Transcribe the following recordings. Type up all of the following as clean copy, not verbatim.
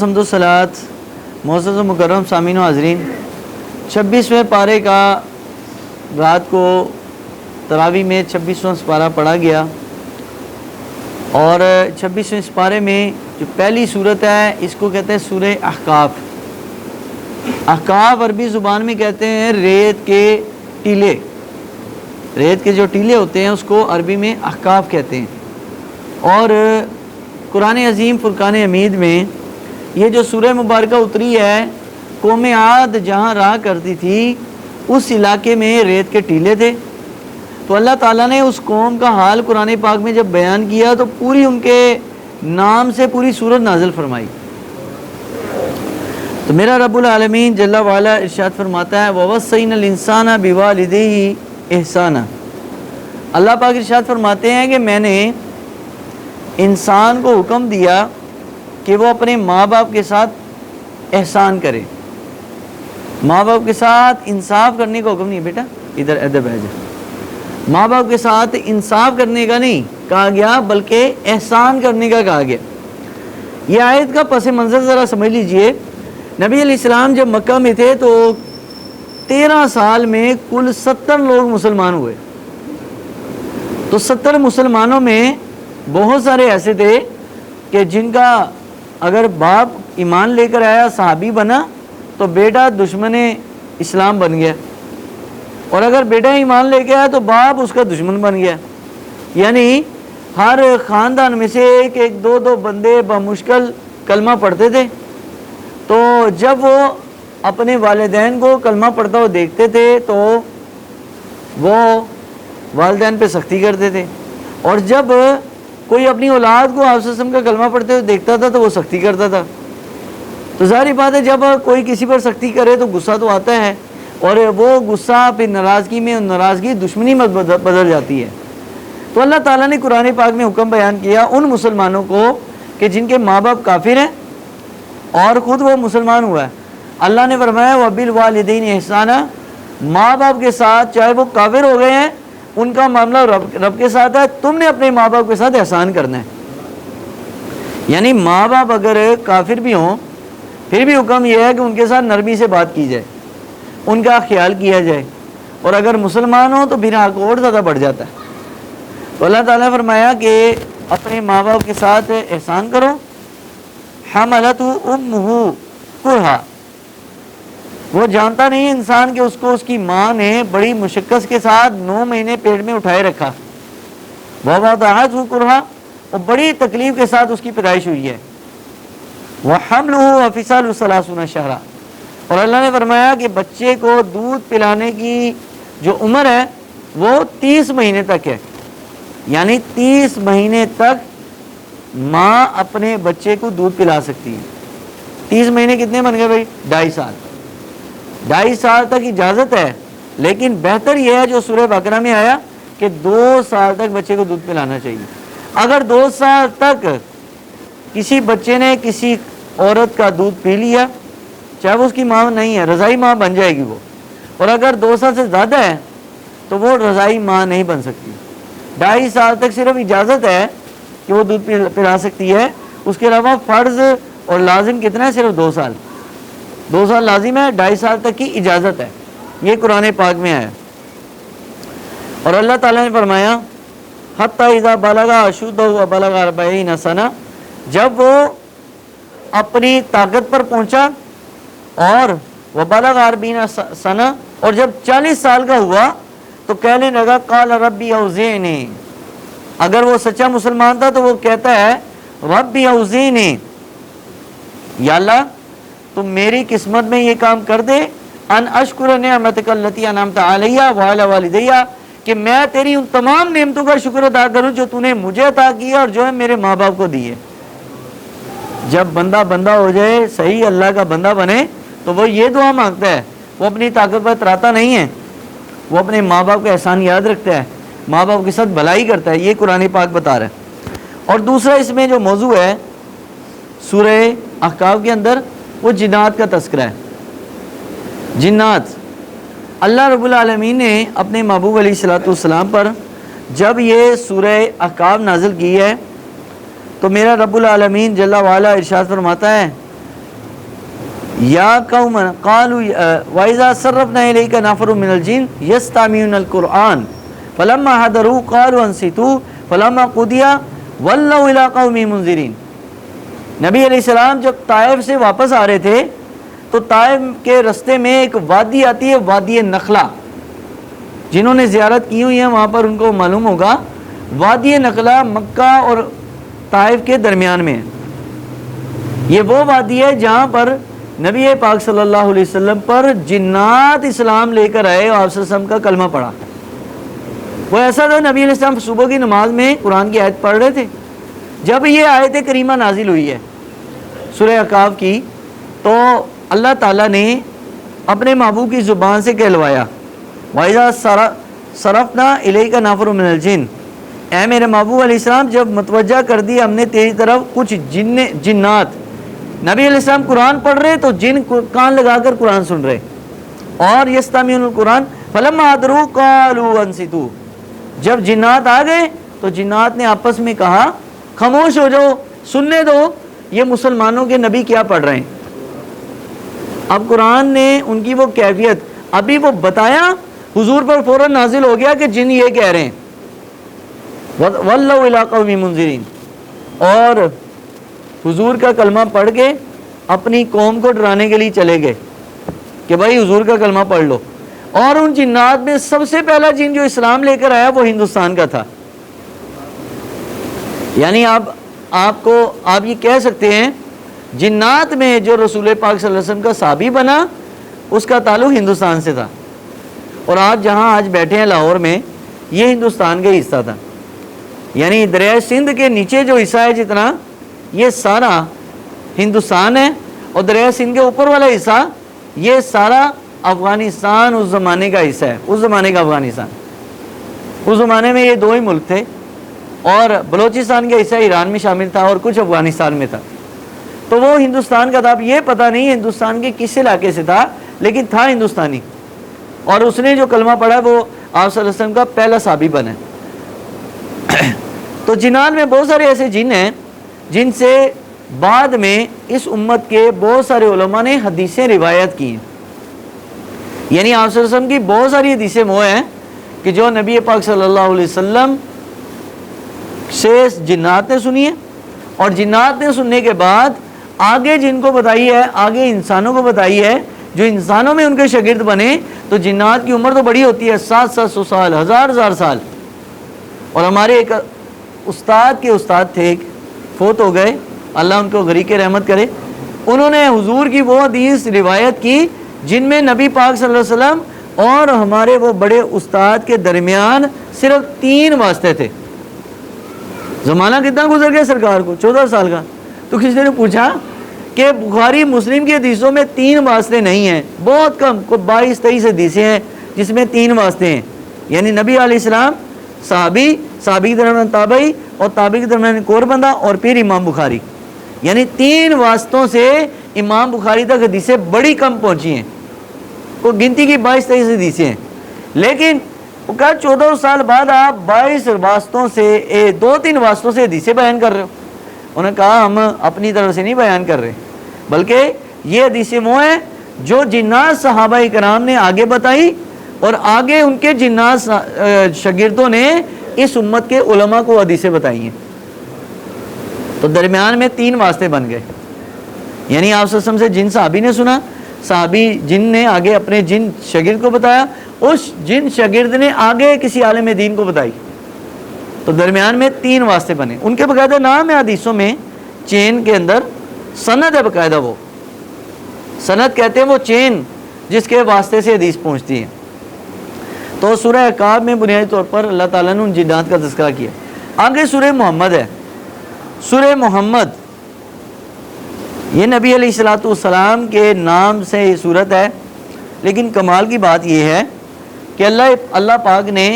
الصلاۃ معزز و مکرم سامعین و حاضرین، 26ویں پارے کا رات کو تراویح میں 26واں سپارہ پڑھا گیا، اور 26ویں سپارے میں جو پہلی صورت ہے اس کو کہتے ہیں سورہ احقاف۔ احقاف عربی زبان میں کہتے ہیں ریت کے ٹیلے، ریت کے جو ٹیلے ہوتے ہیں اس کو عربی میں احقاف کہتے ہیں۔ اور قرآن عظیم فرقان حمید میں یہ جو سورہ مبارکہ اتری ہے، قوم عاد جہاں رہا کرتی تھی اس علاقے میں ریت کے ٹیلے تھے، تو اللہ تعالیٰ نے اس قوم کا حال قرآن پاک میں جب بیان کیا تو پوری ان کے نام سے پوری سورت نازل فرمائی۔ تو میرا رب العالمین جل وعلا ارشاد فرماتا ہے وَوَصَّيْنَا الْإِنسَانَ بِوَالِدَيْهِ إِحْسَانًا۔ اللہ پاک ارشاد فرماتے ہیں کہ میں نے انسان کو حکم دیا کہ وہ اپنے ماں باپ کے ساتھ احسان کرے۔ ماں باپ کے ساتھ انصاف کرنے کا حکم نہیں ہے، بیٹا ادھر ادب ہے جا، ماں باپ کے ساتھ انصاف کرنے کا نہیں کہا گیا بلکہ احسان کرنے کا کہا گیا۔ یہ آیت کا پس منظر ذرا سمجھ لیجئے۔ نبی علیہ السلام جب مکہ میں تھے تو 13 سال میں کل 70 لوگ مسلمان ہوئے، تو 70 مسلمانوں میں بہت سارے ایسے تھے کہ جن کا اگر باپ ایمان لے کر آیا صحابی بنا تو بیٹا دشمن اسلام بن گیا، اور اگر بیٹا ایمان لے کے آیا تو باپ اس کا دشمن بن گیا۔ یعنی ہر خاندان میں سے ایک دو بندے بمشکل کلمہ پڑھتے تھے، تو جب وہ اپنے والدین کو کلمہ پڑھتا ہوا دیکھتے تھے تو وہ والدین پہ سختی کرتے تھے، اور جب کوئی اپنی اولاد کو آپ وسلم کا کلمہ پڑھتے ہوئے دیکھتا تھا تو وہ سختی کرتا تھا۔ تو ظاہری بات ہے جب کوئی کسی پر سختی کرے تو غصہ تو آتا ہے، اور وہ غصہ پھر ناراضگی میں، ناراضگی دشمنی میں بدل جاتی ہے۔ تو اللہ تعالیٰ نے قرآن پاک میں حکم بیان کیا ان مسلمانوں کو کہ جن کے ماں باپ کافر ہیں اور خود وہ مسلمان ہوا ہے۔ اللہ نے فرمایا وَبِالْوَالِدَيْنِ إِحْسَانًا، ماں باپ کے ساتھ چاہے وہ کافر ہو گئے ہیں ان کا معاملہ رب کے ساتھ ہے، تم نے اپنے ماں باپ کے ساتھ احسان کرنا ہے۔ یعنی ماں باپ اگر کافر بھی ہوں پھر بھی حکم یہ ہے کہ ان کے ساتھ نرمی سے بات کی جائے، ان کا خیال کیا جائے، اور اگر مسلمان ہوں تو پھر حق اور زیادہ بڑھ جاتا ہے۔ تو اللہ تعالیٰ نے فرمایا کہ اپنے ماں باپ کے ساتھ احسان کرو۔ حملتہ امہ کرہا، وہ جانتا نہیں انسان کہ اس کو اس کی ماں نے بڑی مشقت کے ساتھ 9 مہینے پیٹ میں اٹھائے رکھا، ووضعتہ کرہا، اور بڑی تکلیف کے ساتھ اس کی پیدائش ہوئی ہے۔ وحملہ وفصالہ 30 شہرا، اور اللہ نے فرمایا کہ بچے کو دودھ پلانے کی جو عمر ہے وہ 30 مہینے تک ہے، یعنی 30 مہینے تک ماں اپنے بچے کو دودھ پلا سکتی ہے۔ 30 مہینے کتنے بن گئے بھائی؟ 2.5 سال۔ 2.5 سال تک اجازت ہے، لیکن بہتر یہ ہے جو سورہ بقرہ میں آیا کہ 2 سال تک بچے کو دودھ پلانا چاہیے۔ اگر 2 سال تک کسی بچے نے کسی عورت کا دودھ پی لیا، چاہے وہ اس کی ماں نہیں ہے، رضائی ماں بن جائے گی وہ، اور اگر 2 سال سے زیادہ ہے تو وہ رضائی ماں نہیں بن سکتی۔ 2.5 سال تک صرف اجازت ہے کہ وہ دودھ پلا سکتی ہے، اس کے علاوہ فرض اور لازم کتنا ہے؟ صرف 2 سال۔ 2 سال لازم ہے، 2.5 سال تک کی اجازت ہے، یہ قرآن پاک میں ہے۔ اور اللہ تعالیٰ نے فرمایا حتی اذا بلغ اشدہ وبلغ 40 سنہ، جب وہ اپنی طاقت پر پہنچا اور وبلغ 40 سنہ، اور جب 40 سال کا ہوا تو کہنے لگا قال ربی اوزعنی، اگر وہ سچا مسلمان تھا تو وہ کہتا ہے ربی اوزعنی، یا اللہ تم میری قسمت میں یہ کام کر دے، ان اشکر نعمتک التی انعمت علی وعلی والدی، کہ میں تیری ان تمام نعمتوں کا شکر ادا کروں جو تو نے مجھے عطا کی ہے اور جو ہے میرے ماں باپ کو دی ہے۔ جب بندہ ہو جائے، صحیح اللہ کا بندہ بنے، تو وہ یہ دعا مانگتا ہے، وہ اپنی طاقت پر اتراتا نہیں ہے، وہ اپنے ماں باپ کا احسان یاد رکھتا ہے، ماں باپ کے ساتھ بھلائی کرتا ہے، یہ قرآن پاک بتا رہا ہے۔ اور دوسرا اس میں جو موضوع ہے سورہ احقاف کے اندر، وہ جنات کا تذکرہ ہے۔ جنات، اللہ رب العالمین نے اپنے محبوب علیہ الصلوۃ والسلام پر جب یہ سورہ احقاف نازل کی ہے تو میرا رب العالمین جل وعلا ارشاد فرماتا ہے یا قوم قالوا وَإِذَا صَرَّفْنَا إِلَيْكَ نَفَرٌ مِّنَ الْجِنِّ يَسْتَمِعُونَ الْقُرْآنَ فَلَمَّا حَضَرُوهُ قَالُوا أَنصِتُوا فَلَمَّا قُضِيَ وَلَّوْا إِلَىٰ قَوْمِهِمْ مُنذِرِينَ۔ نبی علیہ السلام جب طائف سے واپس آ رہے تھے تو طائف کے رستے میں ایک وادی آتی ہے، وادی نخلا۔ جنہوں نے زیارت کی ہوئی ہے وہاں پر ان کو معلوم ہوگا، وادی نخلا مکہ اور طائف کے درمیان میں ہے۔ یہ وہ وادی ہے جہاں پر نبی پاک صلی اللہ علیہ وسلم پر جنات اسلام لے کر آئے اور آپ صلی اللہ علیہ وسلم کا کلمہ پڑھا۔ وہ ایسا تھا، نبی علیہ السلام صبح کی نماز میں قرآن کی آیت پڑھ رہے تھے، جب یہ آیت کریمہ نازل ہوئی ہے سورہ احقاف کی، تو اللہ تعالیٰ نے اپنے محبوب کی زبان سے کہلوایا وَإِذَا صَرَفْنَا إِلَيْكَ نَفَرٌ مِّنَ الْجِنِّ، اے میرے محبوب علیہ السلام جب متوجہ کر دی ہم نے تیری طرف کچھ جنات۔ نبی علیہ السلام قرآن پڑھ رہے تو جن کان لگا کر قرآن سن رہے، اور یستمعون القرآن فلما حضروا قالوا انصتوا، جب جنات آ گئے تو جنات نے آپس میں کہا خاموش ہو جاؤ، سننے دو یہ مسلمانوں کے نبی کیا پڑھ رہے ہیں۔ اب قرآن نے ان کی وہ کیفیت ابھی وہ بتایا، حضور پر فوراً نازل ہو گیا کہ جن یہ کہہ رہے ہیں وَلَّوْا إِلَىٰ قَوْمِهِمْ مُنذِرِينَ، اور حضور کا کلمہ پڑھ کے اپنی قوم کو ڈرانے کے لیے چلے گئے کہ بھائی حضور کا کلمہ پڑھ لو۔ اور ان جنات میں سب سے پہلا جن جو اسلام لے کر آیا وہ ہندوستان کا تھا۔ یعنی آپ یہ کہہ سکتے ہیں جنات میں جو رسول پاک صلی اللہ علیہ وسلم کا صحابی بنا اس کا تعلق ہندوستان سے تھا، اور آج جہاں آج بیٹھے ہیں لاہور میں یہ ہندوستان کا حصہ تھا۔ یعنی دریائے سندھ کے نیچے جو حصہ ہے جتنا یہ سارا ہندوستان ہے، اور دریائے سندھ کے اوپر والا حصہ یہ سارا افغانستان اس زمانے کا حصہ ہے، اس زمانے کا افغانستان۔ اس زمانے میں یہ دو ہی ملک تھے، اور بلوچستان کا حصہ ایران میں شامل تھا اور کچھ افغانستان میں تھا، تو وہ ہندوستان کا تھا۔ اب یہ پتہ نہیں ہندوستان کے کس علاقے سے تھا، لیکن تھا ہندوستانی، اور اس نے جو کلمہ پڑھا وہ آپ صلی اللہ علیہ وسلم کا پہلا صحابی بنا۔ تو جنات میں بہت سارے ایسے جن ہیں جن سے بعد میں اس امت کے بہت سارے علماء نے حدیثیں روایت کی ہیں۔ یعنی آپ صلی اللہ علیہ وسلم کی بہت ساری حدیثیں وہ ہیں کہ جو نبی پاک صلی اللہ علیہ وسلم سے جنات نے سنی ہے، اور جنات نے سننے کے بعد آگے جن کو بتائی ہے، آگے انسانوں کو بتائی ہے، جو انسانوں میں ان کے شاگرد بنے۔ تو جنات کی عمر تو بڑی ہوتی ہے، 700 سال، 1000 سال۔ اور ہمارے ایک استاد کے استاد تھے، فوت ہو گئے، اللہ ان کو غریق رحمت کرے، انہوں نے حضور کی وہ حدیث روایت کی جن میں نبی پاک صلی اللہ علیہ وسلم اور ہمارے وہ بڑے استاد کے درمیان صرف 3 واسطے تھے۔ زمانہ کتنا گزر گیا سرکار کو، 14 سال کا۔ تو کسی نے پوچھا کہ بخاری مسلم کی حدیثوں میں 3 واسطے نہیں ہیں، بہت کم، کوئی 22-23 حدیثیں ہیں جس میں 3 واسطے ہیں، یعنی نبی علیہ السلام، صحابی کے درمیان تابعی، اور تابعی کے درمیان ایک اور بندہ، اور پھر امام بخاری، یعنی 3 واسطوں سے امام بخاری تک حدیثیں بڑی کم پہنچی ہیں، کوئی گنتی کی 22-23 حدیثیں ہیں۔ لیکن وہ کہا 14 سال بعد آپ 22 واسطوں سے 2-3 واسطوں سے حدیثیں بیان کر رہے ہو۔ انہوں نے کہا ہم اپنی طرف سے نہیں بیان کر رہے، بلکہ یہ حدیثیں وہ ہیں جو جنات صحابہ کرام نے آگے بتائی، اور آگے ان کے جنات شاگردوں نے اس امت کے علماء کو حدیثیں بتائی ہیں۔ تو درمیان میں 3 واسطے بن گئے، یعنی آپ صلی اللہ علیہ وسلم سے جن صحابی نے سنا، صحابی جن نے آگے اپنے جن شاگرد کو بتایا، اس جن شاگرد نے آگے کسی عالم دین کو بتائی، تو درمیان میں 3 واسطے بنے۔ ان کے باقاعدہ نام ہے حدیثوں میں، چین کے اندر سند ہے باقاعدہ، وہ سند کہتے ہیں وہ چین جس کے واسطے سے حدیث پہنچتی ہے۔ تو سورہ احقاف میں بنیادی طور پر اللہ تعالیٰ نے ان جنات کا تذکرہ کیا۔ آگے سورہ محمد ہے۔ سورہ محمد یہ نبی علیہ الصلوۃ والسلام کے نام سے یہ صورت ہے، لیکن کمال کی بات یہ ہے کہ اللہ پاک نے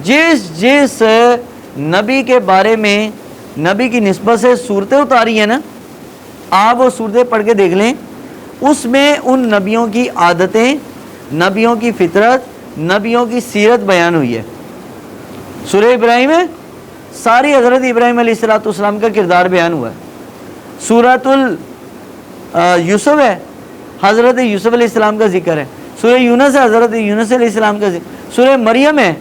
جس نبی کے بارے میں نبی کی نسبت سے صورتیں اتاری ہیں نا، آپ وہ صورتیں پڑھ کے دیکھ لیں، اس میں ان نبیوں کی عادتیں، نبیوں کی فطرت، نبیوں کی سیرت بیان ہوئی ہے۔ سورہ ابراہیم ہے، ساری حضرت ابراہیم علیہ السلام کا کردار بیان ہوا ہے۔ سورۃ یوسف ہے، حضرت یوسف علیہ السلام کا ذکر ہے، سورہ یونس ہے حضرت یونس علیہ السلام کا ذکر، سورہ مریم ہے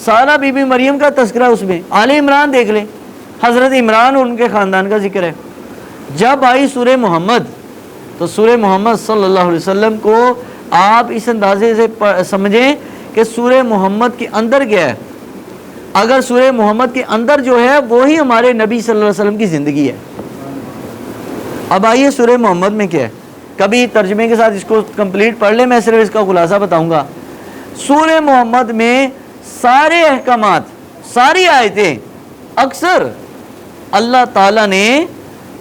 سارا بی بی مریم کا تذکرہ اس میں، آل عمران دیکھ لیں حضرت عمران اور ان کے خاندان کا ذکر ہے۔ جب آئی سورہ محمد تو سورہ محمد صلی اللہ علیہ وسلم کو آپ اس اندازے سے سمجھیں کہ سورہ محمد کے اندر کیا ہے، اگر سورہ محمد کے اندر جو ہے وہی ہمارے نبی صلی اللہ علیہ وسلم کی زندگی ہے۔ اب آئیے سورہ محمد میں کیا ہے، کبھی ترجمے کے ساتھ اس کو کمپلیٹ پڑھ لیں، میں صرف اس کا خلاصہ بتاؤں گا۔ سورہ محمد میں سارے احکامات، ساری آیتیں اکثر اللہ تعالیٰ نے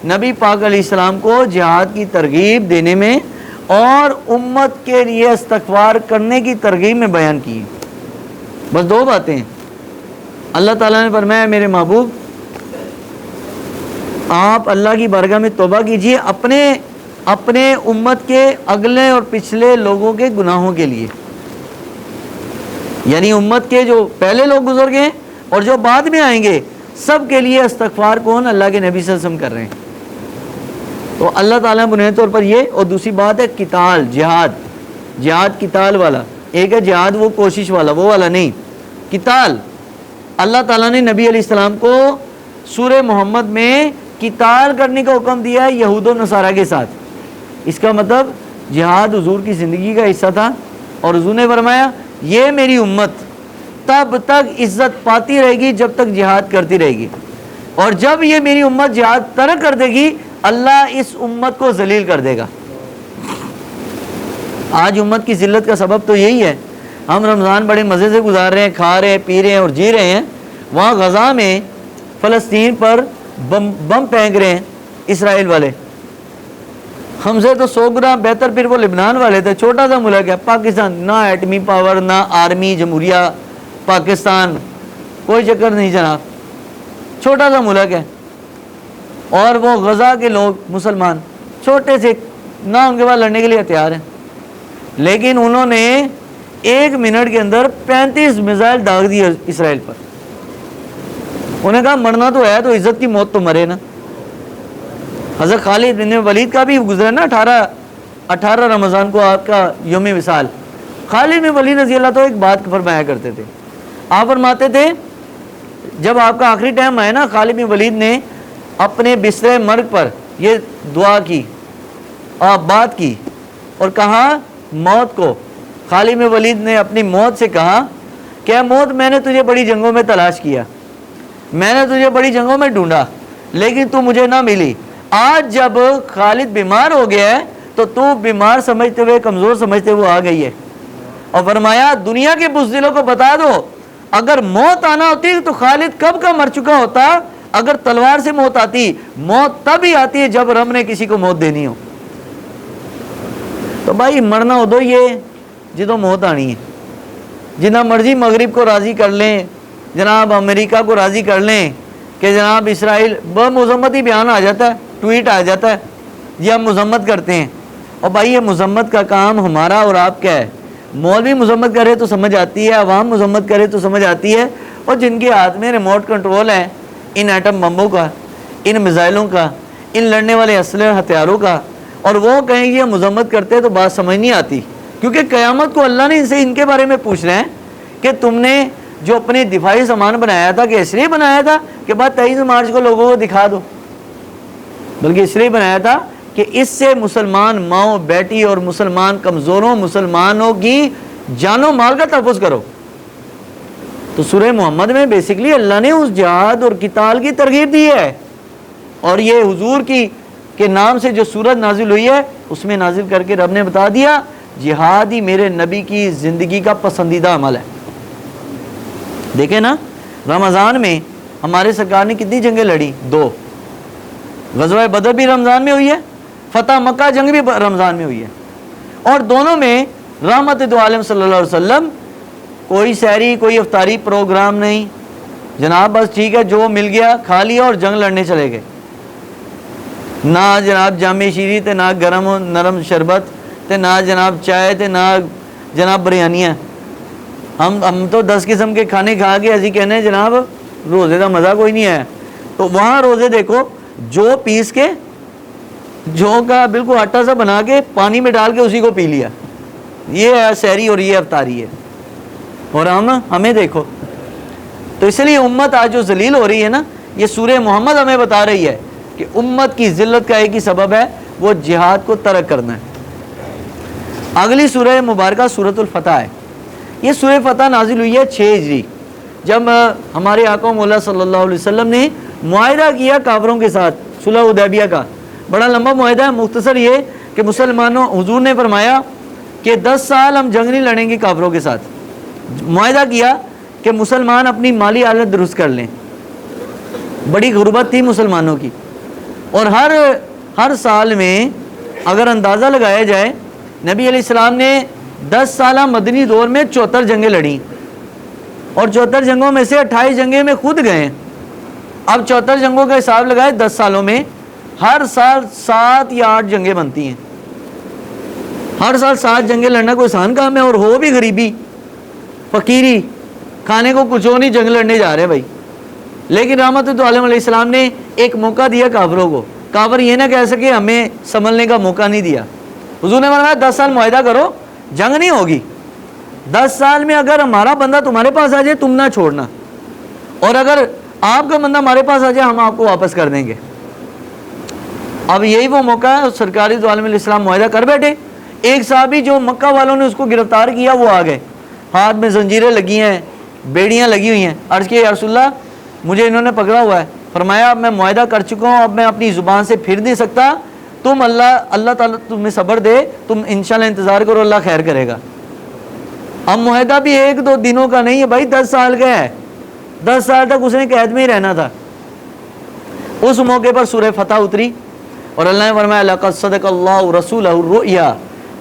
نبی پاک علیہ السلام کو جہاد کی ترغیب دینے میں اور امت کے لیے استغفار کرنے کی ترغیب میں بیان کی۔ بس دو باتیں ہیں۔ اللہ تعالیٰ نے فرمایا میرے محبوب آپ اللہ کی بارگاہ میں توبہ کیجئے اپنے امت کے اگلے اور پچھلے لوگوں کے گناہوں کے لیے، یعنی امت کے جو پہلے لوگ گزر گئے اور جو بعد میں آئیں گے سب کے لیے استغفار کون؟ اللہ کے نبی صلی اللہ علیہ وسلم کر رہے ہیں۔ تو اللہ تعالیٰ نے بنیادی طور پر یہ، اور دوسری بات ہے قتال، جہاد قتال والا، ایک ہے جہاد وہ کوشش والا، وہ والا نہیں، قتال۔ اللہ تعالیٰ نے نبی علیہ السلام کو سورہ محمد میں قتال کرنے کا حکم دیا ہے یہود و نصارہ کے ساتھ۔ اس کا مطلب جہاد حضور کی زندگی کا حصہ تھا، اور حضور نے فرمایا یہ میری امت تب تک عزت پاتی رہے گی جب تک جہاد کرتی رہے گی، اور جب یہ میری امت جہاد ترک کر دے گی اللہ اس امت کو ذلیل کر دے گا۔ آج امت کی ذلت کا سبب تو یہی ہے، ہم رمضان بڑے مزے سے گزار رہے ہیں، کھا رہے ہیں، پی رہے ہیں اور جی رہے ہیں، وہاں غزہ میں فلسطین پر بم پھینک رہے ہیں اسرائیل والے۔ ہم سے تو 100 گنا بہتر پھر وہ لبنان والے تھے، چھوٹا سا ملک ہے پاکستان، نہ ایٹمی پاور، نہ آرمی، جمہوریہ پاکستان، کوئی چکر نہیں جناب، چھوٹا سا ملک ہے، اور وہ غزہ کے لوگ مسلمان چھوٹے سے، نہ ان کے پاس لڑنے کے لیے ہتھیار ہیں، لیکن انہوں نے 1 منٹ کے اندر 35 میزائل داغ دیے اسرائیل پر۔ انہیں کہا مرنا تو ہے تو عزت کی موت تو مرے نا۔ حضرت خالد بن ولید کا بھی گزرا نا 18 رمضان کو آپ کا یوم وصال۔ خالد بن ولید رضی اللہ تو ایک بات فرمایا کرتے تھے، آپ فرماتے تھے جب آپ کا آخری ٹائم آیا نا، خالد بن ولید نے اپنے بستر مرگ پر یہ دعا کی، بات کی اور کہا موت کو، خالد بن ولید نے اپنی موت سے کہا کہ اے موت میں نے تجھے بڑی جنگوں میں تلاش کیا، میں نے تجھے بڑی جنگوں میں ڈھونڈا لیکن تو مجھے نہ ملی، آج جب خالد بیمار ہو گیا ہے تو بیمار سمجھتے ہوئے، کمزور سمجھتے ہوئے آ گئی ہے۔ اور فرمایا دنیا کے بزدلوں کو بتا دو اگر موت آنا ہوتی تو خالد کب کا مر چکا ہوتا، اگر تلوار سے موت آتی، موت تب ہی آتی ہے جب رب نے کسی کو موت دینی ہو۔ تو بھائی مرنا ہو دو یہ جدو موت آنی ہے، جتنا مرضی مغرب کو راضی کر لیں، جناب امریکہ کو راضی کر لیں کہ جناب اسرائیل، وہ مذمتی بیان آ جاتا ہے، ٹویٹ آ جاتا ہے جی ہم مذمت کرتے ہیں، اور بھائی یہ مذمت کا کام ہمارا اور آپ کا ہے، مولوی مذمت کرے تو سمجھ آتی ہے، عوام مذمت کرے تو سمجھ آتی ہے، اور جن کے ہاتھ میں ریموٹ کنٹرول ہے ان ایٹم بمبوں کا، ان میزائلوں کا، ان لڑنے والے اسلحے ہتھیاروں کا، اور وہ کہیں گے ہم مذمت کرتے تو بات سمجھ نہیں آتی، کیونکہ قیامت کو اللہ نے ان کے بارے میں پوچھ رہے ہیں کہ تم نے جو اپنے دفاعی سامان بنایا تھا کہ اس لیے بنایا تھا کہ بعد 23 مارچ کو لوگوں کو دکھا دو، بلکہ اس لیے بنایا تھا کہ اس سے مسلمان ماؤں بیٹی اور مسلمان کمزوروں مسلمانوں کی جان و مال کا تحفظ کرو۔ تو سورہ محمد میں بیسیکلی اللہ نے اس جہاد اور قتال کی ترغیب دی ہے، اور یہ حضور کے نام سے جو سورت نازل ہوئی ہے اس میں نازل کر کے رب نے بتا دیا جہاد ہی میرے نبی کی زندگی کا پسندیدہ عمل ہے۔ دیکھیں نا رمضان میں ہمارے سرکار نے کتنی جنگیں لڑی، 2، غزوہ بدر بھی رمضان میں ہوئی ہے، فتح مکہ جنگ بھی رمضان میں ہوئی ہے، اور دونوں میں رحمت دو عالم صلی اللہ علیہ وسلم کوئی سحری کوئی افطاری پروگرام نہیں جناب، بس ٹھیک ہے جو مل گیا کھا لیا اور جنگ لڑنے چلے گئے، نہ جناب جامع شیری تے، نہ گرم و نرم شربت تے، نہ جناب چائے تے، نہ جناب بریانیاں، ہم تو 10 قسم کے کھانے کھا کے ایسی کہنے ہیں جناب روزے کا مزہ کوئی نہیں ہے۔ تو وہاں روزے دیکھو جو پیس کے جو کا بالکل آٹا سا بنا کے پانی میں ڈال کے اسی کو پی لیا، یہ ہے سحری اور یہ افطاری ہے۔ اور ہمیں دیکھو، تو اس لیے امت آج جو ذلیل ہو رہی ہے نا، یہ سورہ محمد ہمیں بتا رہی ہے کہ امت کی ذلت کا ایک ہی سبب ہے، وہ جہاد کو ترک کرنا ہے۔ اگلی سورہ مبارکہ سورۃ الفتح ہے۔ یہ سورہ فتح نازل ہوئی ہے 6 ہجری، جب ہمارے آقا مولا صلی اللہ علیہ وسلم نے معاہدہ کیا کافروں کے ساتھ، صلح حدیبیہ کا۔ بڑا لمبا معاہدہ ہے، مختصر یہ کہ مسلمانوں، حضور نے فرمایا کہ 10 سال ہم جنگ نہیں لڑیں گے کافروں کے ساتھ۔ معاہدہ کیا کہ مسلمان اپنی مالی حالت درست کر لیں، بڑی غربت تھی مسلمانوں کی، اور ہر سال میں اگر اندازہ لگایا جائے، نبی علیہ السلام نے 10 سالہ مدنی دور میں 74 جنگیں لڑیں، اور 74 جنگوں میں سے 28 جنگیں میں خود گئے۔ اب 74 جنگوں کا حساب لگائے 10 سالوں میں، ہر سال 7 یا 8 جنگیں بنتی ہیں۔ ہر سال 7 جنگیں لڑنا کوئی آسان کام ہے، اور ہو بھی غریبی فقیری، کھانے کو کچھ ہو نہیں، جنگ لڑنے جا رہے بھائی۔ لیکن رحمت علیہ السلام نے ایک موقع دیا کافروں کو، کافر یہ نہ کہہ سکے ہمیں سنبھلنے کا موقع نہیں دیا۔ حضور نے فرمایا 10 سال معاہدہ کرو، جنگ نہیں ہوگی، 10 سال میں اگر ہمارا بندہ تمہارے پاس آ جائے تم نہ چھوڑنا، اور اگر آپ کا بندہ ہمارے پاس آ جائے ہم آپ کو واپس کر دیں گے۔ اب یہی وہ موقع ہے، سرکاری دو عالم علیہ السلام معاہدہ کر بیٹھے۔ ایک صحابی جو مکہ والوں نے اس کو گرفتار کیا وہ آ گئے، ہاتھ میں زنجیریں لگی ہیں، بیڑیاں لگی ہوئی ہیں۔ عرض کیا یا رسول اللہ مجھے انہوں نے پکڑا ہوا ہے۔ فرمایا اب میں معاہدہ کر چکا ہوں، اب میں اپنی زبان سے پھر نہیں سکتا، تم اللہ تعالیٰ تمہیں صبر دے، تم انشاءاللہ انتظار کرو، اللہ خیر کرے گا۔ اب معاہدہ بھی 1-2 دنوں کا نہیں ہے بھائی، 10 سال کا ہے، 10 سال تک اس نے قید میں ہی رہنا تھا۔ اس موقع پر سورہ فتح اتری، اور اللہ نے فرمایا لَقَدْ صَدَقَ اللَّهُ رَسُولَهُ الرُّؤْيَا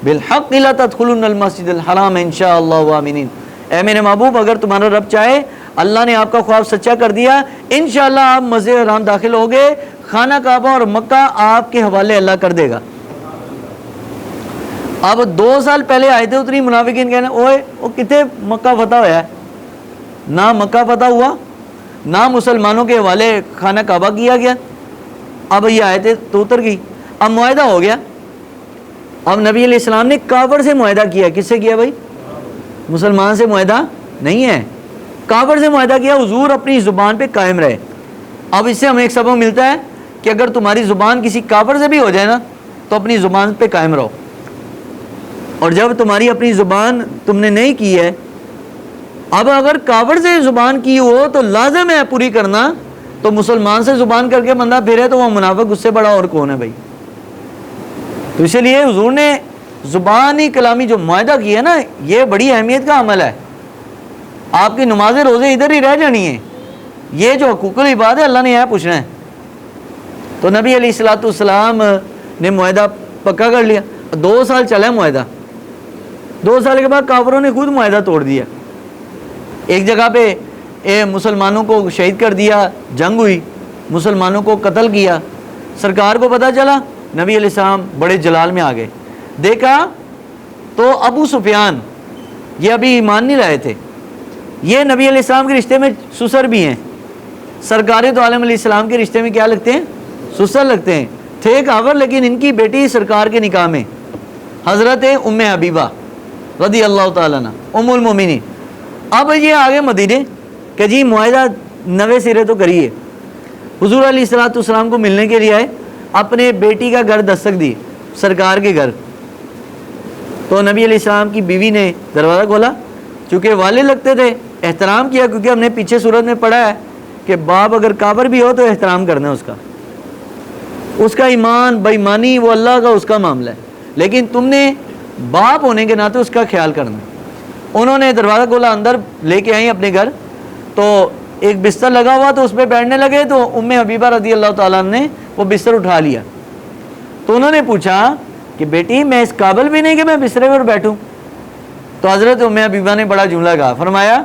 بِالْحَقِّ لَتَدْخُلُنَّ الْمَسْجِدَ الْحَرَامَ إِنْ شَاءَ اللَّهُ آمِنِينَ۔ اے میرے محبوب، اگر تمہارا رب چاہے، اللہ نے آپ کا خواب سچا کر دیا، انشاءاللہ آپ مسجد حرام داخل ہوگے، خانہ کعبہ اور مکہ آپ کے حوالے اللہ کر دے گا۔ اب 2 سال پہلے آیتیں اتری، منافقین کہنے اوئے وہ کتنے مکہ فتح ہوا ہے؟ نہ مکہ فتح ہوا، نہ مسلمانوں کے حوالے خانہ کعبہ کیا گیا۔ اب یہ آیتیں تو اتر گئی، اب معاہدہ ہو گیا۔ اب نبی علیہ السلام نے کافر سے معاہدہ کیا۔ کس سے کیا بھائی؟ مسلمان سے معاہدہ نہیں ہے، کافر سے معاہدہ کیا۔ حضور اپنی زبان پہ قائم رہے۔ اب اس سے ہمیں ایک سبق ملتا ہے کہ اگر تمہاری زبان کسی کافر سے بھی ہو جائے نا تو اپنی زبان پہ قائم رہو، اور جب تمہاری اپنی زبان تم نے نہیں کی ہے، اب اگر کافر سے زبان کی ہو تو لازم ہے پوری کرنا، تو مسلمان سے زبان کر کے بندہ پھرے تو وہ منافق اس سے بڑا اور کون ہے بھائی؟ تو اس لیے حضور نے زبانی کلامی جو معاہدہ کیا ہے نا، یہ بڑی اہمیت کا عمل ہے۔ آپ کی نمازیں روزے ادھر ہی رہ جانی ہیں، یہ جو حقوق العباد ہے اللہ نے یہاں پوچھنا ہے۔ تو نبی علیہ الصلوۃ والسلام نے معاہدہ پکا کر لیا، 2 سال چلا معاہدہ۔ 2 سال کے بعد کافروں نے خود معاہدہ توڑ دیا، ایک جگہ پہ مسلمانوں کو شہید کر دیا، جنگ ہوئی، مسلمانوں کو قتل کیا۔ سرکار کو پتہ چلا، نبی علیہ السلام بڑے جلال میں آ گئے، دیکھا تو ابو سفیان، یہ ابھی ایمان نہیں لائے تھے، یہ نبی علیہ السلام کے رشتے میں سسر بھی ہیں۔ سرکار دو عالم علیہ السلام کے رشتے میں کیا لگتے ہیں؟ سسر لگتے ہیں۔ تھے کافر لیکن ان کی بیٹی سرکار کے نکاح میں، حضرت ام حبیبہ رضی اللہ تعالیٰ عنہ، ام المومنین۔ اب یہ آگے مدینے کہ جی معاہدہ نوے سرے تو کریے۔ حضور علیہ الصلوۃ والسلام کو ملنے کے لیے آئے، اپنے بیٹی کا گھر دستک دی، سرکار کے گھر۔ تو نبی علیہ السلام کی بیوی نے دروازہ کھولا، چونکہ والد لگتے تھے، احترام کیا، کیونکہ ہم نے پیچھے صورت میں پڑھا ہے کہ باپ اگر کافر بھی ہو تو احترام کرنا ہے اس کا ایمان بے ایمانی وہ اللہ کا اس کا معاملہ ہے، لیکن تم نے باپ ہونے کے ناطے اس کا خیال کرنا۔ انہوں نے دروازہ کھولا، اندر لے کے آئیں اپنے گھر، تو ایک بستر لگا ہوا تو اس پہ بیٹھنے لگے، تو ام حبیبہ رضی اللہ تعالیٰ نے وہ بستر اٹھا لیا۔ تو انہوں نے پوچھا کہ بیٹی میں اس قابل بھی نہیں کہ میں بسترے پر بیٹھوں۔ تو حضرت ام حبیبہ نے بڑا جملہ کہا، فرمایا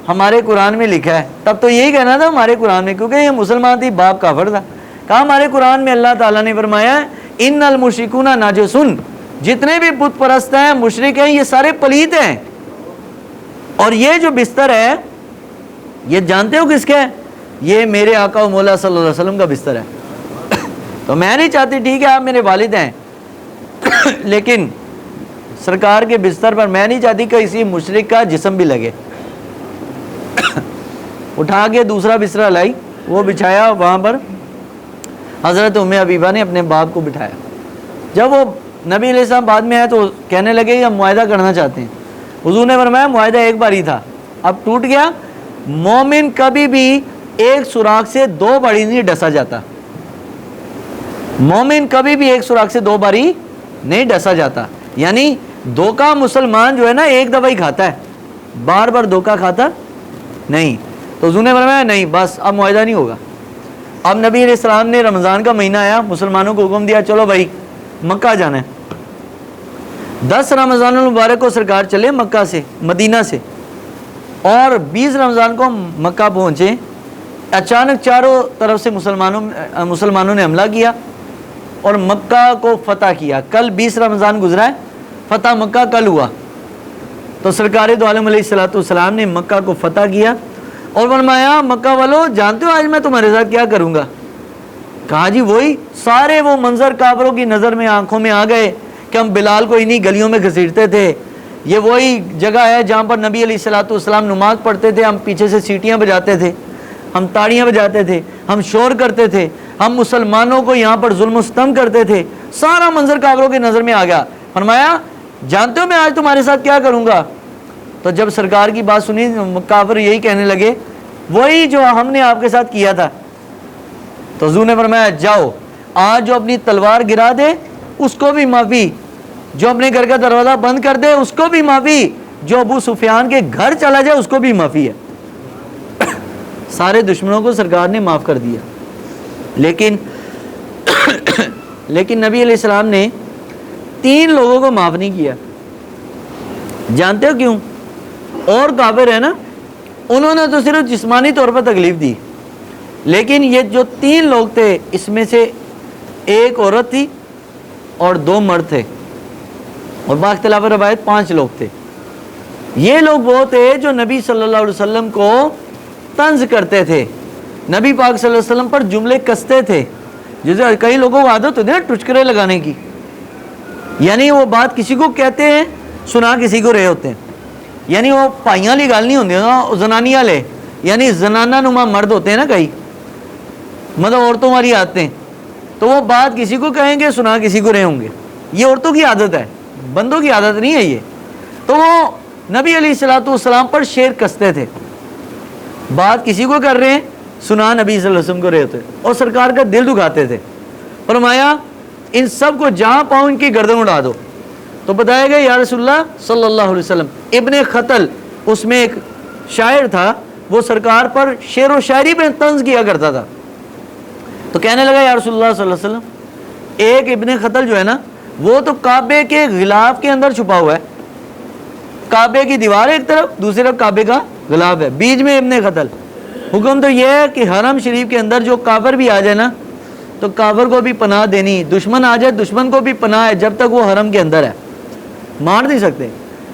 ہمارے قرآن میں لکھا ہے، تب تو یہی کہنا تھا ہمارے قرآن میں، کیونکہ یہ مسلمان تھی، باپ کافر تھا۔ کہا ہمارے قرآن میں اللہ تعالیٰ نے فرمایا ان المشرکون ناجسون، جتنے بھی بت پرست ہیں، مشرک ہیں، یہ سارے پلیت ہیں۔ اور یہ جو بستر ہے یہ جانتے ہو کس کا ہے؟ یہ میرے آقا و مولا صلی اللہ علیہ وسلم کا بستر ہے۔ تو میں نہیں چاہتی، ٹھیک ہے آپ میرے والد ہیں لیکن سرکار کے بستر پر میں نہیں چاہتی کہ کسی مشرک کا جسم بھی لگے۔ اٹھا کے دوسرا بستر لائی، وہ بچھایا، وہاں پر حضرت ام حبیبہ نے اپنے باپ کو بٹھایا۔ جب وہ نبی علیہ السلام بعد میں آئے تو کہنے لگے کہ ہم معاہدہ کرنا چاہتے ہیں۔ حضور نے فرمایا معاہدہ ایک بار ہی تھا، اب ٹوٹ گیا۔ مومن کبھی بھی ایک سوراخ سے دو باری نہیں ڈسا جاتا، مومن کبھی بھی ایک سوراخ سے دو باری نہیں ڈسا جاتا، یعنی دھوکہ مسلمان جو ہے نا ایک دفعہ ہی کھاتا ہے، بار بار دھوکہ کھاتا نہیں۔ تو حضور نے فرمایا نہیں، بس اب معاہدہ نہیں ہوگا۔ اب نبی علیہ السلام نے رمضان کا مہینہ آیا، مسلمانوں کو حکم دیا چلو بھائی مکہ جانا ہے۔ 10 رمضان المبارک کو سرکار چلے مکہ سے، مدینہ سے، اور 20 رمضان کو مکہ پہنچے۔ اچانک چاروں طرف سے مسلمانوں نے حملہ کیا اور مکہ کو فتح کیا۔ کل 20 رمضان گزرا ہے، فتح مکہ کل ہوا۔ تو سرکار دو عالم علیہ السلام نے مکہ کو فتح کیا اور فرمایا مکہ والو جانتے ہو آج میں تمہارے ساتھ کیا کروں گا؟ کہا جی وہی سارے وہ منظر کافروں کی نظر میں آنکھوں میں آ گئے کہ ہم بلال کو انہی گلیوں میں گھسیٹتے تھے، یہ وہی جگہ ہے جہاں پر نبی علیہ السلام نماز پڑھتے تھے، ہم پیچھے سے سیٹیاں بجاتے تھے، ہم تاڑیاں بجاتے تھے، ہم شور کرتے تھے، ہم مسلمانوں کو یہاں پر ظلم و ستم کرتے تھے، سارا منظر کافروں کی نظر میں آ گیا۔ فرمایا جانتے ہو میں آج تمہارے ساتھ کیا کروں گا؟ تو جب سرکار کی بات سنی کافر یہی کہنے لگے وہی جو ہم نے آپ کے ساتھ کیا تھا۔ تو حضور نے فرمایا جاؤ آج جو اپنی تلوار گرا دے اس کو بھی معافی، جو اپنے گھر کا دروازہ بند کر دے اس کو بھی معافی، جو ابو سفیان کے گھر چلا جائے اس کو بھی معافی ہے۔ سارے دشمنوں کو سرکار نے معاف کر دیا، لیکن نبی علیہ السلام نے 3 لوگوں کو معاف نہیں کیا۔ جانتے ہو کیوں؟ اور کافر ہے نا، انہوں نے تو صرف جسمانی طور پر تکلیف دی، لیکن یہ جو 3 لوگ تھے اس میں سے ایک عورت تھی اور 2 مرد تھے، اور باختلاف روایت 5 لوگ تھے۔ یہ لوگ وہ تھے جو نبی صلی اللہ علیہ وسلم کو طنز کرتے تھے، نبی پاک صلی اللہ علیہ وسلم پر جملے کستے تھے، جیسے کئی لوگوں کو عادت ہوتی ہے نا ٹچکرے لگانے کی، یعنی وہ بات کسی کو کہتے ہیں سنا کسی کو رہے ہوتے ہیں، یعنی وہ پائیاں لی گل نہیں ہوتی نا، زنانیاں لے، یعنی زنانہ نما مرد ہوتے ہیں نا کئی، مطلب عورتوں والی عادتیں، تو وہ بات کسی کو کہیں گے سنا کسی کو رہے ہوں گے، یہ عورتوں کی عادت ہے، بندوں کی عادت نہیں ہے یہ۔ تو وہ نبی علیہ السلام پر شعر کستے تھے، بات کسی کو کر رہے ہیں سنا نبی صلی اللہ علیہ وسلم کو رہے ہوتے اور سرکار کا دل دکھاتے تھے۔ فرمایا ان سب کو جہاں پاؤں ان کی گردن اڑا دو۔ تو بتایا گیا یا رسول اللہ صلی اللہ علیہ وسلم، ابن خطل اس میں ایک شاعر تھا، وہ سرکار پر شعر و شاعری پہ طنز کیا کرتا تھا، تو کہنے لگا یا رسول اللہ صلی اللہ علیہ وسلم ایک ابن خطل جو ہے نا وہ تو کعبے کے غلاف کے اندر چھپا ہوا ہے، کعبے کی دیوار ایک طرف دوسری طرف کعبے کا غلاف ہے، بیچ میں ابن خطل۔ حکم تو یہ ہے کہ حرم شریف کے اندر جو کافر بھی آ جائے نا تو کافر کو بھی پناہ دینی، دشمن آ جائے دشمن کو بھی پناہ ہے جب تک وہ حرم کے اندر ہے، مار نہیں سکتے۔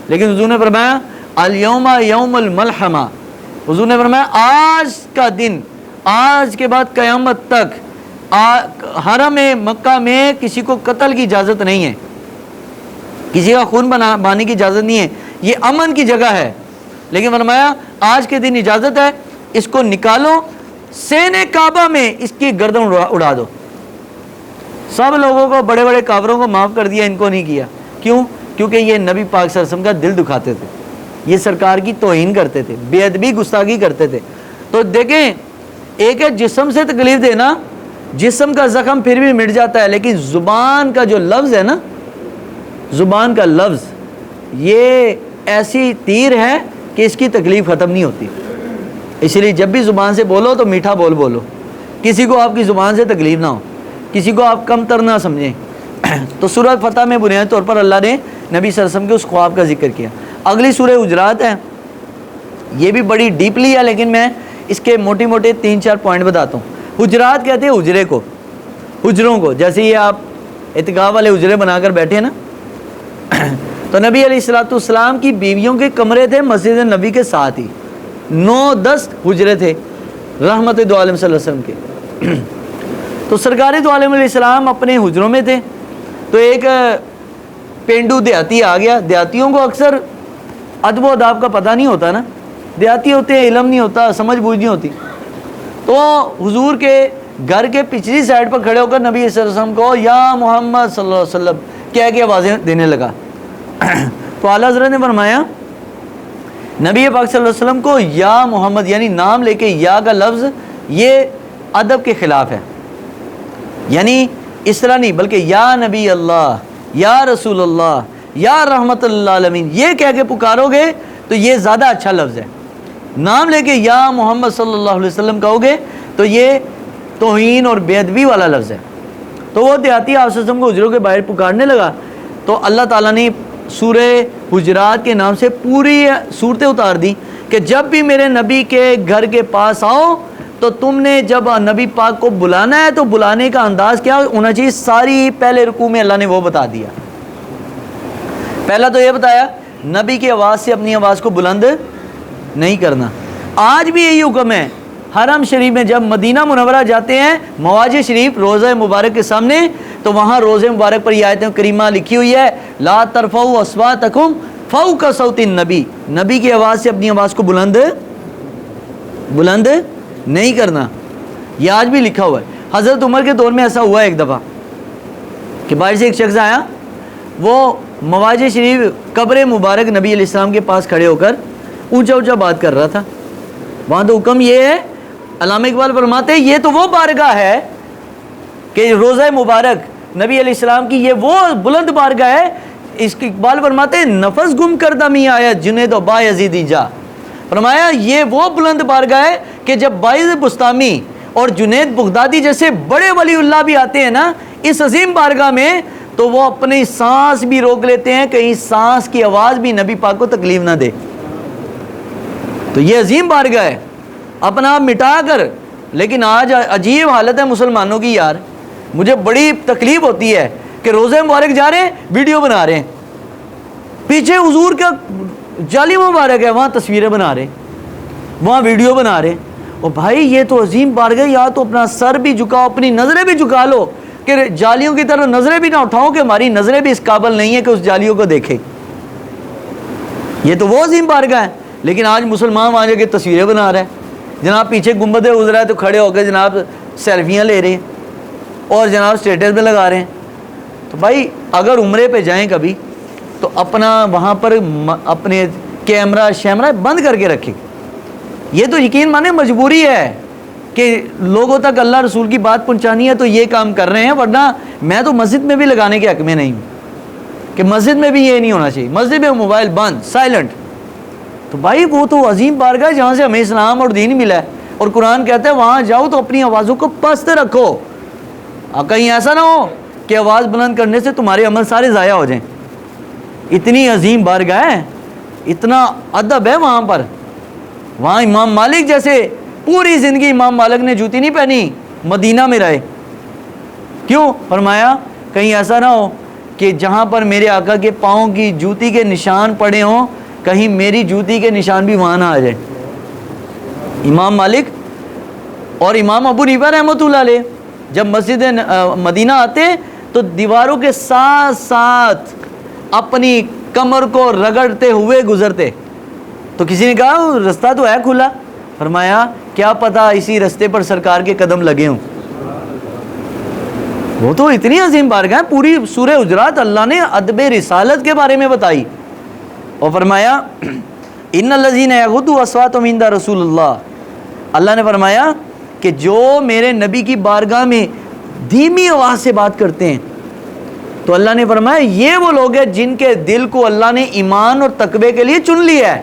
لیکن حضور نے فرمایا الیوم یوم الملحمہ، حضور نے فرمایا آج کا دن، آج کے بعد قیامت تک حرم مکہ میں کسی کو قتل کی اجازت نہیں ہے، کسی کا خون بہانے کی اجازت نہیں ہے، یہ امن کی جگہ ہے، لیکن فرمایا آج کے دن اجازت ہے، اس کو نکالو سین کعبہ میں اس کی گردن اڑا دو۔ سب لوگوں کو بڑے بڑے کافروں کو معاف کر دیا، ان کو نہیں کیا، کیوں؟ کیونکہ یہ نبی پاک صلی اللہ علیہ وسلم کا دل دکھاتے تھے، یہ سرکار کی توہین کرتے تھے، بے ادبی گستاخی کرتے تھے۔ تو دیکھیں ایک ہے جسم سے تکلیف دینا، جسم کا زخم پھر بھی مٹ جاتا ہے، لیکن زبان کا جو لفظ ہے نا، زبان کا لفظ یہ ایسی تیر ہے کہ اس کی تکلیف ختم نہیں ہوتی۔ اس لیے جب بھی زبان سے بولو تو میٹھا بولو، کسی کو آپ کی زبان سے تکلیف نہ ہو، کسی کو آپ کم تر نہ سمجھیں۔ تو سورہ فتح میں بنیادی طور پر اللہ نے نبی صلی اللہ علیہ وسلم کے اس خواب کا ذکر کیا۔ اگلی سورہ حجرات ہے، یہ بھی بڑی ڈیپلی ہے، لیکن میں اس کے موٹے 3-4 پوائنٹ بتاتا ہوں۔ حجرات کہتے ہیں حجرے کو، حجروں کو، جیسے یہ آپ اعتکاف والے حجرے بنا کر بیٹھے نا، تو نبی علیہ السلام کی بیویوں کے کمرے تھے مسجد نبی کے ساتھ ہی، 9-10 حجرے تھے رحمت دو عالم صلی اللہ علیہ وسلم کے۔ تو سرکار تو عالم علیہ السلام اپنے حجروں میں تھے، تو ایک پینڈو دیہاتی آ گیا. دیہاتیوں کو اکثر ادب و اداب کا پتہ نہیں ہوتا نا، دیہاتی ہوتے ہیں، علم نہیں ہوتا، سمجھ بوجھ نہیں ہوتی. تو حضور کے گھر کے پچھلی سائڈ پر کھڑے ہو کر نبی صلی اللہ علیہ وسلم کو یا محمد صلی اللہ علیہ وسلم کہہ کے آوازیں دینے لگا. تو اعلیٰ حضرت نے فرمایا نبی پاک صلی اللہ علیہ وسلم کو یا محمد یعنی نام لے کے یا کا لفظ یہ ادب کے خلاف ہے، یعنی اس طرح نہیں، بلکہ یا نبی اللہ، یا رسول اللہ، یا رحمت اللہ عالمین یہ کہہ کے پکارو گے تو یہ زیادہ اچھا لفظ ہے. نام لے کے یا محمد صلی اللہ علیہ وسلم کہو گے تو یہ توہین اور بے ادبی والا لفظ ہے. تو وہ دیہاتی آپ وسلم کو حجروں کے باہر پکارنے لگا. تو اللہ تعالیٰ نے سورہ حجرات کے نام سے پوری صورتیں اتار دی کہ جب بھی میرے نبی کے گھر کے پاس آؤ تو تم نے جب نبی پاک کو بلانا ہے تو بلانے کا انداز کیا ہونا چاہیے. ساری پہلے رکوع میں اللہ نے وہ بتا دیا. پہلا تو یہ بتایا نبی کی آواز سے اپنی آواز کو بلند نہیں کرنا. آج بھی یہی حکم ہے. حرم شریف میں جب مدینہ منورہ جاتے ہیں، مواج شریف روضہ مبارک کے سامنے، تو وہاں روضہ مبارک پر یہ آیت کریمہ لکھی ہوئی ہے لا ترفعوا اصواتکم فوق صوت النبی، نبی کی آواز سے اپنی آواز کو بلند نہیں کرنا. یہ آج بھی لکھا ہوا ہے. حضرت عمر کے دور میں ایسا ہوا ایک دفعہ کہ باہر سے ایک شخص آیا، وہ مواج شریف قبر مبارک نبی علیہ السلام کے پاس کھڑے ہو کر اونچا اونچا بات کر رہا تھا. وہاں تو حکم یہ ہے، علامہ اقبال فرماتے ہیں یہ تو وہ بارگاہ ہے کہ روضہ مبارک نبی علیہ السلام کی یہ وہ بلند بارگاہ ہے. اس کی اقبال فرماتے ہیں نفس گم کردہ می آیا جنید و با یزیدی جا. فرمایا یہ وہ بلند بارگاہ ہے کہ جب باعث بستامی اور جنید بغدادی جیسے بڑے ولی اللہ بھی آتے ہیں نا اس عظیم بارگاہ میں، تو وہ اپنی سانس بھی روک لیتے ہیں، کہیں سانس کی آواز بھی نبی پاک کو تکلیف نہ دے. تو یہ عظیم بارگاہ ہے اپنا آپ مٹا کر. لیکن آج عجیب حالت ہے مسلمانوں کی یار، مجھے بڑی تکلیف ہوتی ہے کہ روزہ مبارک جا رہے ہیں ویڈیو بنا رہے ہیں، پیچھے حضور کا جعلی مبارک ہے وہاں تصویریں بنا رہے ہیں، وہاں ویڈیو بنا رہے ہیں. اور بھائی یہ تو عظیم بارگاہ، یا تو اپنا سر بھی جھکاؤ، اپنی نظریں بھی جھکا لو کہ جالیوں کی طرف نظریں بھی نہ اٹھاؤ کہ ہماری نظریں بھی اس قابل نہیں ہے کہ اس جالیوں کو دیکھیں. یہ تو وہ عظیم بارگاہ ہے. لیکن آج مسلمان وہاں جا کے تصویریں بنا رہے ہیں، جناب پیچھے گنبد عذرا ہے تو کھڑے ہو کے جناب سیلفیاں لے رہے ہیں اور جناب اسٹیٹس میں لگا رہے ہیں. تو بھائی اگر عمرے پہ جائیں کبھی تو اپنا وہاں پر اپنے کیمرہ شیمرہ بند کر کے رکھیں. یہ تو یقین مانے مجبوری ہے کہ لوگوں تک اللہ رسول کی بات پہنچانی ہے تو یہ کام کر رہے ہیں، ورنہ میں تو مسجد میں بھی لگانے کے حق میں نہیں ہوں کہ مسجد میں بھی یہ نہیں ہونا چاہیے. مسجد میں موبائل بند سائلنٹ. تو بھائی وہ تو عظیم بارگاہ جہاں سے ہمیں اسلام اور دین ملا ہے، اور قرآن کہتا ہے وہاں جاؤ تو اپنی آوازوں کو پست رکھو. کہیں ایسا نہ ہو کہ آواز بلند کرنے سے تمہارے عمل سارے ضائع ہو جائیں. اتنی عظیم بارگاہ ہے، اتنا ادب ہے وہاں پر. وہاں امام مالک جیسے پوری زندگی امام مالک نے جوتی نہیں پہنی، مدینہ میں رہے. کیوں؟ فرمایا کہیں ایسا نہ ہو کہ جہاں پر میرے آقا کے پاؤں کی جوتی کے نشان پڑے ہوں کہیں میری جوتی کے نشان بھی وہاں نہ آ جائے. امام مالک اور امام ابو حنیفہ رحمۃ اللہ علیہ جب مسجد مدینہ آتے تو دیواروں کے ساتھ ساتھ اپنی کمر کو رگڑتے ہوئے گزرتے. تو کسی نے کہا رستہ تو ہے کھلا. فرمایا کیا پتہ اسی رستے پر سرکار کے قدم لگے ہوں. وہ تو اتنی عظیم بارگاہ ہے. پوری سورہ حجرات اللہ نے ادب رسالت کے بارے میں بتائی اور فرمایا ان الذین یغضوا اصواتهم عند رسول اللہ. اللہ نے فرمایا کہ جو میرے نبی کی بارگاہ میں دھیمی آواز سے بات کرتے ہیں تو اللہ نے فرمایا یہ وہ لوگ ہیں جن کے دل کو اللہ نے ایمان اور تقوی کے لیے چن لیا ہے.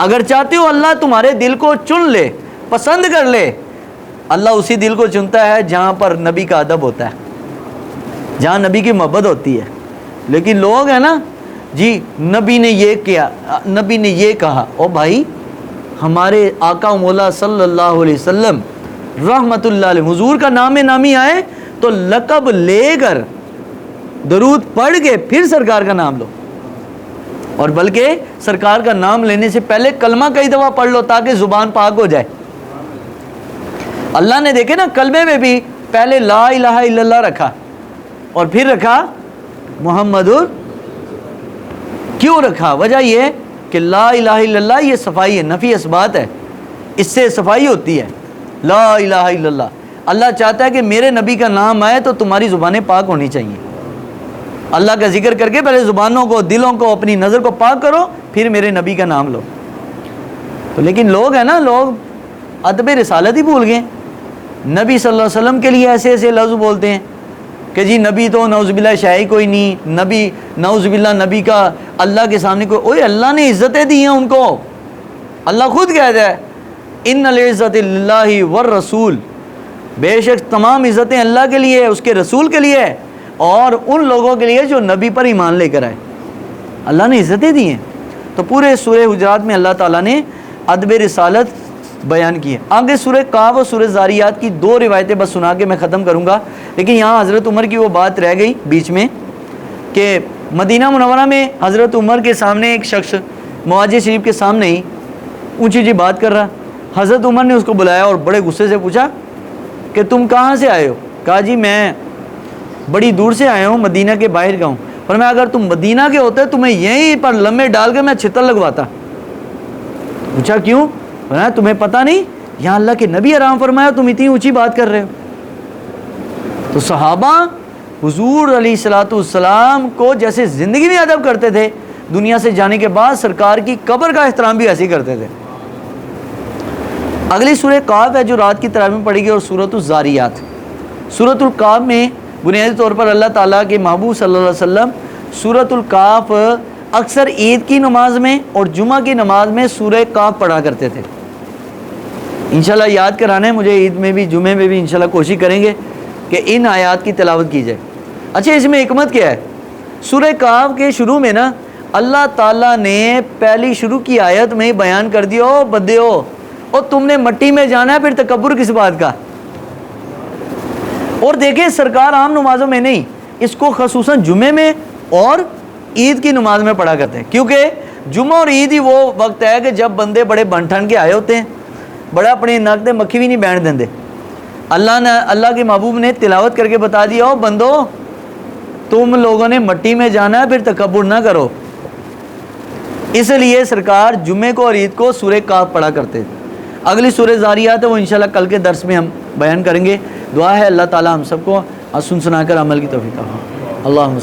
اگر چاہتے ہو اللہ تمہارے دل کو چن لے، پسند کر لے، اللہ اسی دل کو چنتا ہے جہاں پر نبی کا ادب ہوتا ہے، جہاں نبی کی محبت ہوتی ہے. لیکن لوگ ہیں نا جی نبی نے یہ کیا، نبی نے یہ کہا. او بھائی ہمارے آقا مولا صلی اللہ علیہ وسلم رحمت اللہ علیہ حضور کا نام نامی آئے تو لقب لے کر درود پڑھ کے پھر سرکار کا نام لو، اور بلکہ سرکار کا نام لینے سے پہلے کلمہ کئی دفعہ پڑھ لو تاکہ زبان پاک ہو جائے. اللہ نے دیکھے نا کلمے میں بھی پہلے لا الہ الا اللہ رکھا اور پھر رکھا محمد کیوں رکھا؟ وجہ یہ ہے کہ لا الہ الا اللہ یہ صفائی ہے، نفی اثبات ہے، اس سے صفائی ہوتی ہے. لا الہ الا اللہ، اللہ چاہتا ہے کہ میرے نبی کا نام آئے تو تمہاری زبانیں پاک ہونی چاہیے. اللہ کا ذکر کر کے پہلے زبانوں کو، دلوں کو، اپنی نظر کو پاک کرو، پھر میرے نبی کا نام لو. تو لیکن لوگ ہیں نا، لوگ ادب رسالت ہی بھول گئے. نبی صلی اللہ علیہ وسلم کے لیے ایسے ایسے لفظ بولتے ہیں کہ جی نبی تو نعوذ باللہ شے کوئی نہیں، نبی نعوذ باللہ نبی کا اللہ کے سامنے کوئی، اوے اللہ نے عزتیں دی ہیں ان کو. اللہ خود کہتا ہے ان العزت للہ والرسول، بے شک تمام عزتیں اللہ کے لیے، اس کے رسول کے لیے اور ان لوگوں کے لیے جو نبی پر ایمان لے کر آئے. اللہ نے عزتیں دی ہیں. تو پورے سورہ حجرات میں اللہ تعالیٰ نے ادب رسالت بیان کی ہے. آگے سورہ قاف اور سورہ زاریات کی 2 روایتیں بس سنا کے میں ختم کروں گا. لیکن یہاں حضرت عمر کی وہ بات رہ گئی بیچ میں کہ مدینہ منورہ میں حضرت عمر کے سامنے ایک شخص مواجہ شریف کے سامنے ہی اونچی جی بات کر رہا. حضرت عمر نے اس کو بلایا اور بڑے غصے سے پوچھا کہ تم کہاں سے آئے ہو؟ کہا جی میں بڑی دور سے آیا ہوں، مدینہ کے باہر کا ہوں. فرمایا اگر تم مدینہ کے ہوتے تمہیں یہیں پر لمحے ڈال کے میں چھتر لگواتا. پوچھا کیوں؟ فرمایا تمہیں پتہ نہیں یہاں اللہ کے نبی آرام فرمایا، تم اتنی اونچی بات کر رہے ہو. تو صحابہ حضور علیہ الصلوۃ والسلام کو جیسے زندگی میں ادب کرتے تھے، دنیا سے جانے کے بعد سرکار کی قبر کا احترام بھی ایسے ہی کرتے تھے. اگلی سورہ قاف ہے جو رات کی تراویح میں پڑھی گئی اور سورۃ الزاریات. سورۃ القاف میں بنیادی طور پر اللہ تعالیٰ کے محبوب صلی اللہ علیہ وسلم سورۃ القاف اکثر عید کی نماز میں اور جمعہ کی نماز میں سورہ قاف پڑھا کرتے تھے. انشاءاللہ یاد کرانا ہے مجھے، عید میں بھی جمعے میں بھی انشاءاللہ کوشش کریں گے کہ ان آیات کی تلاوت کی جائے. اچھا اس میں حکمت کیا ہے؟ سورہ قاف کے شروع میں نا اللہ تعالیٰ نے پہلی شروع کی آیت میں بیان کر دیا او بدیو، اور تم نے مٹی میں جانا ہے، پھر تکبر کس بات کا؟ اور دیکھیں سرکار عام نمازوں میں نہیں، اس کو خصوصاً جمعے میں اور عید کی نماز میں پڑھا کرتے ہیں، کیونکہ جمعہ اور عید ہی وہ وقت ہے کہ جب بندے بڑے بن ٹھن کے آئے ہوتے ہیں، بڑا اپنے ناک دے مکھی بھی نہیں بیٹھ دیندے. اللہ کے محبوب نے تلاوت کر کے بتا دیا او بندو تم لوگوں نے مٹی میں جانا ہے، پھر تکبر نہ کرو. اس لیے سرکار جمعے کو اور عید کو سورہ قاف پڑھا کرتے تھے. اگلی سورہ زاریات ہے وہ انشاءاللہ کل کے درس میں ہم بیان کریں گے. دعا ہے اللہ تعالی ہم سب کو سن سنا کر عمل کی توفیق عطا فرمائے. اللہم